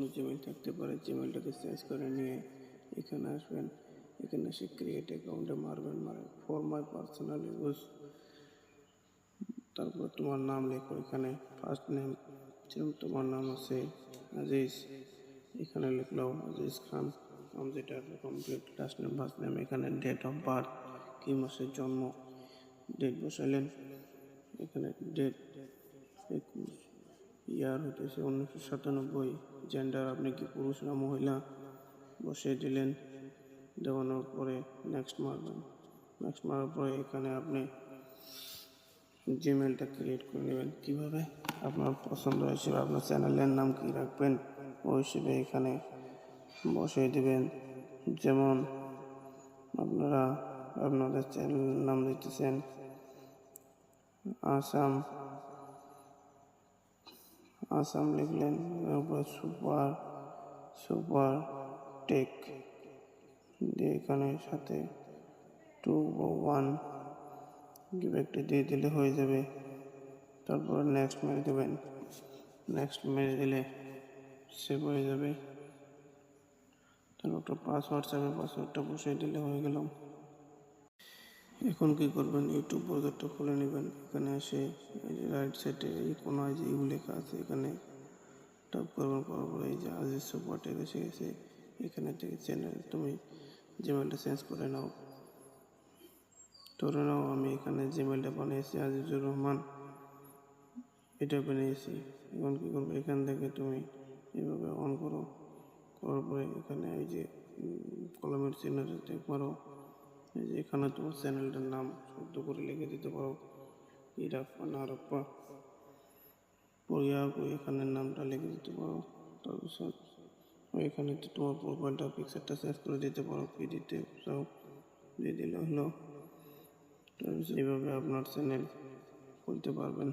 অন্য জিমেল থাকতে পারে। জিমেলটাকে চেঞ্জ করে নিয়ে এখানে আসবেন, এখানে এসে ক্রিয়েট অ্যাকাউন্টে মারবেন, ফর মাই পার্সোনাল ইউজ, তারপর তোমার নাম লেখো। এখানে ফার্স্ট নেম যেরকম তোমার নাম আছে আজিজ, এখানে লিখলাম আজিজ খান, নাম যেটা complete, last name first name. এখানে ডেট অফ বার্থ, কি মাসের জন্ম, ডেট বসাইলেন। এখানে ডেট 21, ইয়ার হইতেছে 1997, জেন্ডার আপনি কি পুরুষ না মহিলা বসিয়ে দিলেন। দেওয়ানোর পরে নেক্সট মারবেন। নেক্সট মারার পরে এখানে আপনি জিমেলটা ক্রিয়েট করে নেবেন। কীভাবে আপনার পছন্দ হিসেবে আপনার চ্যানেলের নাম কী রাখবেন ওই হিসেবে এখানে বসিয়ে দেবেন। যেমন আপনারা আপনাদের চ্যানেলের নাম দিতেছেন আসাম লিখলেন, তারপর সুপার টেক দিয়ে এখানে সাথে 201 একটা দিয়ে দিলে হয়ে যাবে। তারপর নেক্সট মেরে দেবেন। নেক্সট মেরে দিলে সেভ হয়ে যাবে। তারপর একটা পাসওয়ার্ড চাবে, পাসওয়ার্ডটা বসিয়ে দিলে হয়ে গেল। এখন কি করবেন, ইউটিউব ব্রাউজারটা খুলে নেবেন। এখানে এসে এই যে রাইট সাইডে এই কোনায় যে ইউ লেখা আছে এখানে ট্যাপ করবেন। করার পরে এই যে আজিজ সুপার টেক এসে গেছে। এখানে থেকে চ্যানেল তুমি জিমেলটা চেঞ্জ করে নাও। ধরে নাও আমি এখানে জিমেলটা বানিয়েছি আজিজুর রহমান, এটা বানিয়েছি। এখন কী করবো, এখান থেকে তুমি এভাবে অন করো। করার পরে এখানে এই যে কলমের চিহ্নটা টেপ মারো। এই যে এখানে তোমার চ্যানেলটার নাম শব্দ করে লিখে দিতে পারো, ইরাপ্পা নারাপ্পা পরিয়াগু, এখানের নামটা লিখে দিতে পারো। তারপিছত এখানে তোমার প্রোফাইলটা পিকচারটা চেঞ্জ করে দিতে পারো, কি দিতে চাও দিয়ে দিলে হলো। তারপিছত এইভাবে আপনার চ্যানেল খুলতে পারবেন।